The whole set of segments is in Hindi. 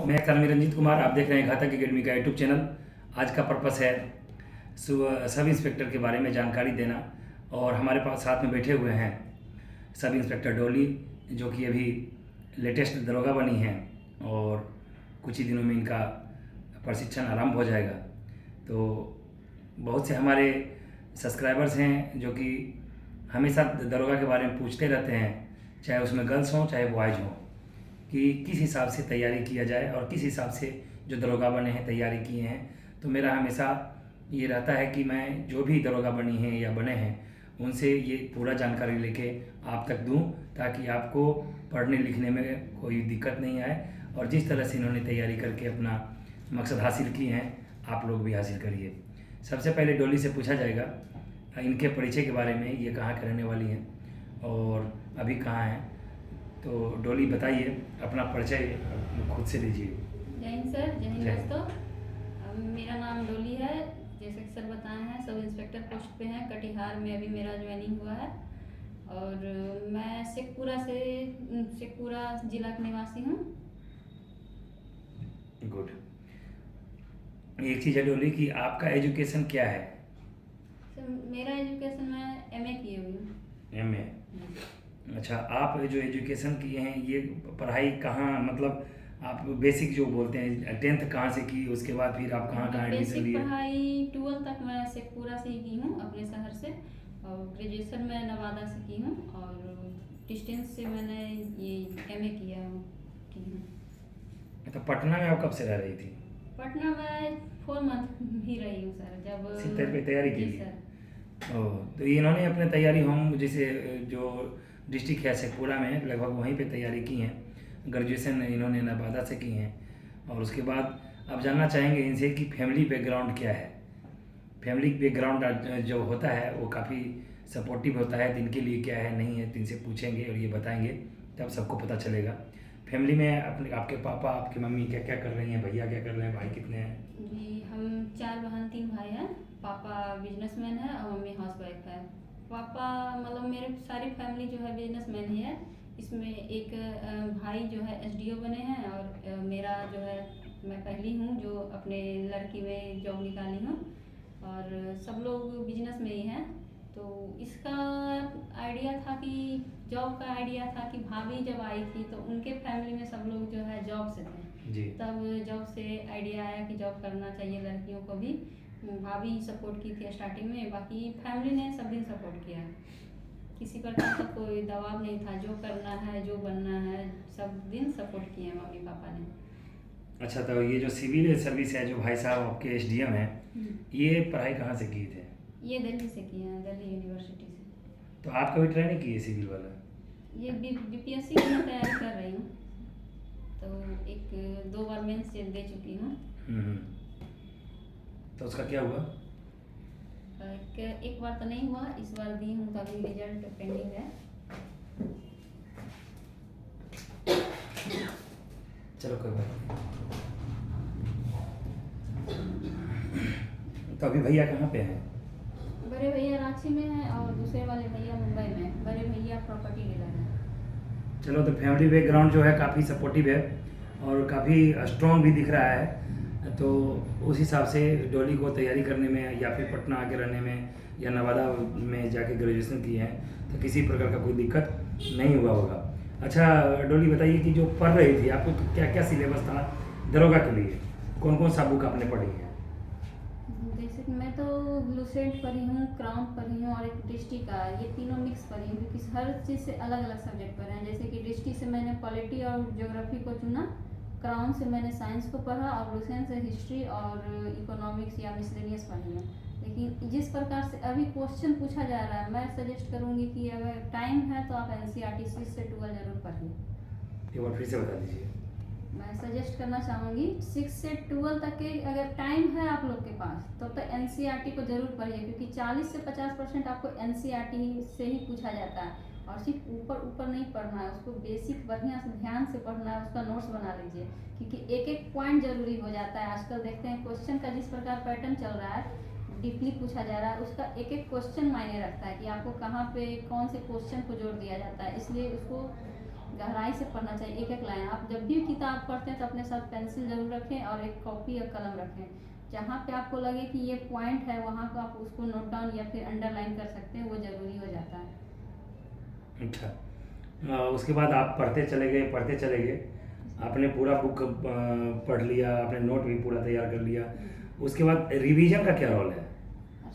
मैं कर्मी रंजीत कुमार, आप देख रहे हैं घातक एकेडमी का यूट्यूब चैनल। आज का पर्पस है सब इंस्पेक्टर के बारे में जानकारी देना, और हमारे पास साथ में बैठे हुए हैं सब इंस्पेक्टर डॉली, जो कि अभी लेटेस्ट दरोगा बनी हैं और कुछ ही दिनों में इनका प्रशिक्षण आरंभ हो जाएगा। तो बहुत से हमारे सब्सक्राइबर्स हैं जो कि हमेशा दरोगा के बारे में पूछते रहते हैं, चाहे उसमें गर्ल्स हों चाहे बॉयज़ हों, कि किस हिसाब से तैयारी किया जाए और किस हिसाब से जो दरोगा बने हैं तैयारी किए हैं। तो मेरा हमेशा ये रहता है कि मैं जो भी दरोगा बनी हैं या बने हैं उनसे ये पूरा जानकारी लेके आप तक दूं, ताकि आपको पढ़ने लिखने में कोई दिक्कत नहीं आए, और जिस तरह से इन्होंने तैयारी करके अपना मकसद हासिल किए हैं आप लोग भी हासिल करिए। सबसे पहले डॉली से पूछा जाएगा इनके परिचय के बारे में, ये कहाँ के रहने वाली हैं और अभी कहाँ हैं। तो डॉली बताइए, अपना परिचय खुद से दीजिए। जय हिंद सर, जय हिंद दोस्तों। मेरा नाम डॉली है, जैसे कि सर बताए हैं सब इंस्पेक्टर पोस्ट पे हैं। कटिहार में अभी मेरा ज्वाइनिंग हुआ है और मैं शेखपुरा जिला की निवासी हूँ। गुड। एक चीज़ है डॉली कि आपका एजुकेशन क्या है? सर मेरा एजुकेशन मैं एमए किए हुई हूँ। एमए। अच्छा, आप जो एजुकेशन किए हैं ये पढ़ाई कहाँ, मतलब आप बेसिक जो बोलते हैं 10th कहाँ से की, उसके बाद फिर आप कहाँ एडमिशन लिए? बेसिक पढ़ाई 12 तक मैं शेखपुरा से ही की हूँ अपने शहर से, और ग्रेजुएशन मैं नवादा से की हूँ, और डिस्टेंस से मैंने ये एमए की हूँ। तो पटना में आप कब से रह रही थी? पटना में 4 मंथ ही रही हूँ सर, जब सीटेट पे तैयारी की थी। सर। ओह, तो इन्होंने अपने तैयारी होम जैसे जो डिस्ट्रिक्ट है शेखपुरा में, लगभग वहीं पे तैयारी की हैं। ग्रेजुएशन इन्होंने नवादा से की हैं, और उसके बाद अब जानना चाहेंगे इनसे कि फैमिली बैकग्राउंड क्या है। फैमिली बैकग्राउंड जो होता है वो काफ़ी सपोर्टिव होता है, तो इनके लिए क्या है नहीं है, तो इनसे पूछेंगे और ये बताएंगे, तब सबको पता चलेगा। फैमिली में अपने आपके पापा आपकी मम्मी क्या क्या कर रही हैं, भैया क्या कर रहे हैं, भाई कितने हैं? जी, हम 4 बहन 3 भाई हैं। पापा बिजनेसमैन है और मम्मी हाउसवाइफ है। पापा मतलब मेरे सारी फैमिली जो है बिजनेसमैन ही है। इसमें एक भाई जो है एसडीओ बने हैं, और मेरा जो है मैं पहली हूँ जो अपने लड़की में जॉब निकाली हूँ, और सब लोग बिजनेस में ही हैं। तो इसका आइडिया था कि जॉब का आइडिया था कि भाभी जब आई थी तो उनके फैमिली में सब लोग जो है जॉब से थे जी। तब जॉब से आइडिया आया कि जॉब करना चाहिए लड़कियों को भी। भाभी सपोर्ट की थी स्टार्टिंग में, बाकी फैमिली ने सब दिन सपोर्ट किया। किसी प्रकार का कोई दबाव नहीं था, जो करना है जो बनना है सब दिन सपोर्ट किए मम्मी पापा ने। अच्छा, तो ये जो सिविल सर्विस है जो भाई साहब आपके एसडीएम हैं, ये पढ़ाई कहाँ से की थे? ये दिल्ली से किए हैं, दिल्ली यूनिवर्सिटी से। तो आप कभी ट्राई नहीं किए सिविल वाला? ये बीपीएससी की मैं तैयारी कर रही हूँ, तो 1-2 बार मेंस दे चुकी हूँ। तो उसका क्या हुआ? एक बार तो नहीं हुआ, इस बार दी हूँ तो अभी रिजल्ट पेंडिंग है। चलो कोई बात नहीं। तो अभी भैया कहाँ पे हैं? बड़े भैया रांची में हैं और दूसरे वाले भैया मुंबई में। बड़े भैया प्रॉपर्टी डीलर हैं। चलो, तो फैमिली बैकग्राउंड जो है काफ़ी सपोर्टिव है और काफ़ी स्ट्रॉन्ग भी दिख रहा है। तो उस हिसाब से डॉली को तैयारी करने में या फिर पटना आके रहने में या नवादा में जाके ग्रेजुएशन की है तो किसी प्रकार का कोई दिक्कत नहीं हुआ होगा। अच्छा डॉली, बताइए कि जो पढ़ रही थी आपको तो क्या क्या सिलेबस था दरोगा के लिए, कौन कौन सा बुक आपने पढ़ी है? जैसे कि मैं तो ग्लूसेंट पढ़ी हूँ, क्राउन पढ़ी हूँ और एक दृष्टि का, ये तीनों मिक्स पढ़ी हूँ क्योंकि हर चीज़ से अलग अलग सब्जेक्ट पढ़े हैं। जैसे कि दृष्टि से मैंने पॉलिटी और ज्योग्राफी को चुना, क्राउन से मैंने साइंस को पढ़ा, और ग्लूसेंट से हिस्ट्री और इकोनॉमिक्स या मिसलेनियस पढ़ी है। लेकिन जिस प्रकार से अभी क्वेश्चन पूछा जा रहा है, मैं सजेस्ट करूँगी कि अगर टाइम है तो आप एनसीईआरटी 6 से 12 जरूर पढ़िए। एक बार फिर से बता दीजिए। मैं सजेस्ट करना चाहूँगी 6 से 12 तक के अगर टाइम है आप लोग के पास तो एनसीईआरटी को जरूर पढ़िए, क्योंकि 40 से 50% आपको एनसीईआरटी से ही पूछा जाता है। और सिर्फ ऊपर नहीं पढ़ना है, उसको बेसिक बढ़िया से ध्यान से पढ़ना है, उसका नोट्स बना लीजिए, क्योंकि एक एक पॉइंट जरूरी हो जाता है। आजकल देखते हैं क्वेश्चन का जिस प्रकार पैटर्न चल रहा है, डीपली पूछा जा रहा है, उसका एक एक क्वेश्चन मायने रखता है कि आपको कहाँ पे कौन से क्वेश्चन को जोड़ दिया जाता है। इसलिए उसको गहराई से पढ़ना चाहिए, एक एक लाइन। आप जब भी किताब पढ़ते हैं तो अपने साथ पेंसिल जरूर रखें और एक कॉपी या कलम रखें। जहाँ पे आपको लगे कि ये पॉइंट है वहाँ को आप उसको नोट डाउन या फिर अंडरलाइन कर सकते हैं, वो ज़रूरी हो जाता है। अच्छा, उसके बाद आप पढ़ते चले गए, आपने पूरा बुक पढ़ लिया, आपने नोट भी पूरा तैयार कर लिया, उसके बाद रिवीजन का क्या रोल है?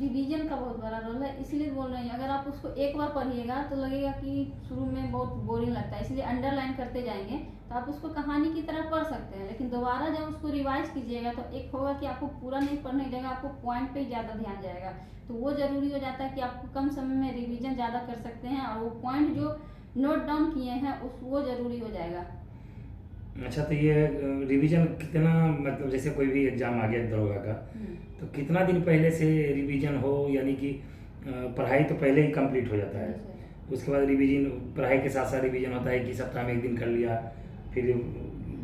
रिवीजन का बहुत बड़ा रोल है, इसलिए बोल रहे हैं। अगर आप उसको एक बार पढ़िएगा तो लगेगा कि शुरू में बहुत बोरिंग लगता है, इसलिए अंडरलाइन करते जाएंगे तो आप उसको कहानी की तरह पढ़ सकते हैं। लेकिन दोबारा जब उसको रिवाइज कीजिएगा तो एक होगा कि आपको पूरा नहीं पढ़ने की जगह आपको पॉइंट पे ही ज़्यादा ध्यान जाएगा, तो वो ज़रूरी हो जाता है कि आपको कम समय में रिवीजन ज़्यादा कर सकते हैं और वो पॉइंट जो नोट डाउन किए हैं वो ज़रूरी हो जाएगा। अच्छा, तो ये रिवीजन कितना, मतलब जैसे कोई भी एग्ज़ाम आ गया दरोगा का, तो कितना दिन पहले से रिवीजन हो, यानी कि पढ़ाई तो पहले ही कंप्लीट हो जाता है, उसके बाद रिवीजन, पढ़ाई के साथ साथ रिवीजन होता है कि सप्ताह में एक दिन कर लिया फिर?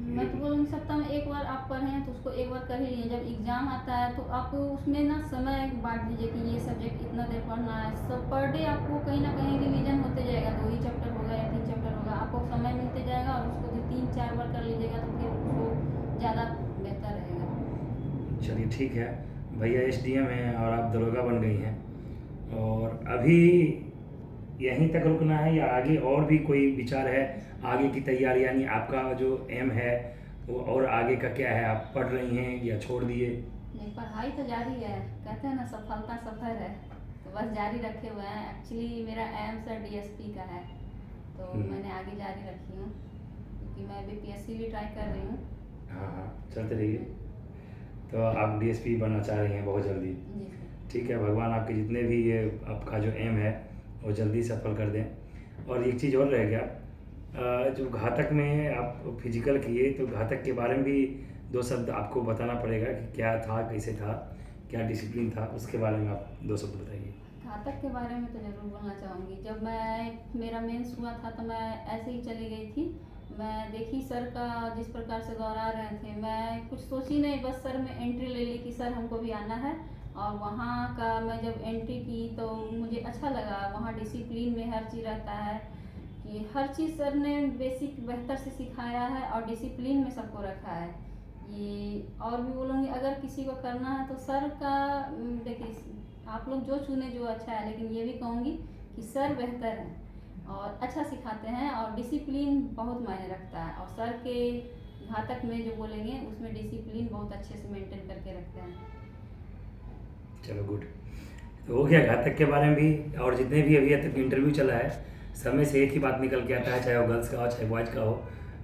मैं तो बोलूँगी सप्ताह में एक बार आप पढ़ें तो उसको एक बार कर ही लिए। जब एग्ज़ाम आता है तो आप उसमें ना समय बांट दीजिए कि ये सब्जेक्ट इतना देर पढ़ना है। सब पर डे आपको कहीं ना कहीं रिवीजन होते जाएगा, 2 ही चैप्टर होगा या 3 चैप्टर होगा, आपको समय मिलते जाएगा और उसको 3-4 बार कर लीजिएगा तो फिर उसको ज़्यादा बेहतर रहेगा। चलिए ठीक है, भैया एसडीएम हैं और आप दरोगा बन गई हैं, और अभी यहीं तक रुकना है या आगे और भी कोई विचार है आगे की तैयारी, यानी आपका जो एम है वो और आगे का क्या है? आप पढ़ रही हैं या छोड़ दिए? नहीं, पढ़ाई तो जारी है, कहते हैं ना सफलता सफ़र है, तो बस जारी रखे हुए हैं। एक्चुअली मेरा एम सर डीएसपी का है, तो मैंने आगे जारी रखी हूँ क्योंकि मैं बीपीएससी भी ट्राई कर रही हूँ। हाँ हाँ, चलते रहिए। तो आप डीएसपी बनना चाह रही हैं बहुत जल्दी? जी ठीक है, भगवान आपके जितने भी ये आपका जो एम है वो जल्दी सफल कर दें। और एक चीज़ और रह गया, जो घातक में आप फिजिकल किए, तो घातक के बारे में भी 2 शब्द आपको बताना पड़ेगा कि क्या था, कैसे था, क्या डिसिप्लिन था, उसके बारे में आप 2 शब्द बताइए। घातक के बारे में तो ज़रूर बोलना चाहूँगी। जब मेरा मेंस हुआ था तो मैं ऐसे ही चली गई थी। मैं देखी सर का जिस प्रकार से दौड़ा रहे थे, मैं कुछ सोची नहीं, बस सर में एंट्री ले ली कि सर हमको भी आना है। और वहाँ का मैं जब एंट्री की तो मुझे अच्छा लगा। वहाँ डिसिप्लिन में हर चीज़ रहता है कि हर चीज़ सर ने बेसिक बेहतर से सिखाया है और डिसिप्लिन में सबको रखा है। ये और भी बोलूँगी, अगर किसी को करना है तो सर का देखिए, आप लोग जो चुने जो अच्छा है, लेकिन ये भी कहूँगी कि सर बेहतर हैं और अच्छा सिखाते हैं और डिसिप्लिन बहुत मायने रखता है। और सर के घातक में जो बोलेंगे उसमें डिसिप्लिन बहुत अच्छे से मेंटेन करके रखते हैं। चलो गुड, तो हो गया घातक के बारे में भी। और जितने भी अभी तक इंटरव्यू चला है, सब में से एक ही बात निकल के आता है, चाहे वो गर्ल्स का हो चाहे बॉयज़ का हो,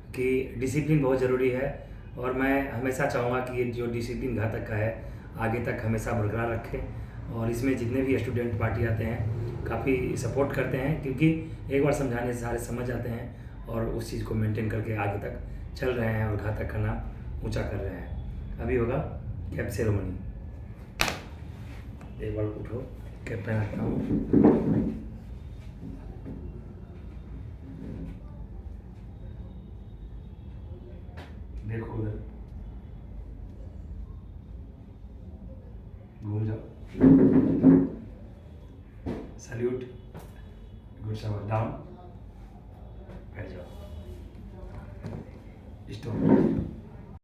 कि डिसिप्लिन बहुत ज़रूरी है। और मैं हमेशा चाहूँगा कि ये जो डिसिप्लिन घातक का है आगे तक हमेशा बरकरार रखें। और इसमें जितने भी स्टूडेंट पार्टी आते हैं काफ़ी सपोर्ट करते हैं, क्योंकि एक बार समझाने से सारे समझ जाते हैं और उस चीज़ को मेंटेन करके आगे तक चल रहे हैं और घातक का नाम ऊँचा कर रहे हैं। अभी होगा कैप सेरेमनी, एक बार उठो, कैप पहनाता हूँ। देखो उधर, घूम जाओ, सल्यूट, गुड शाबाश, डाउन।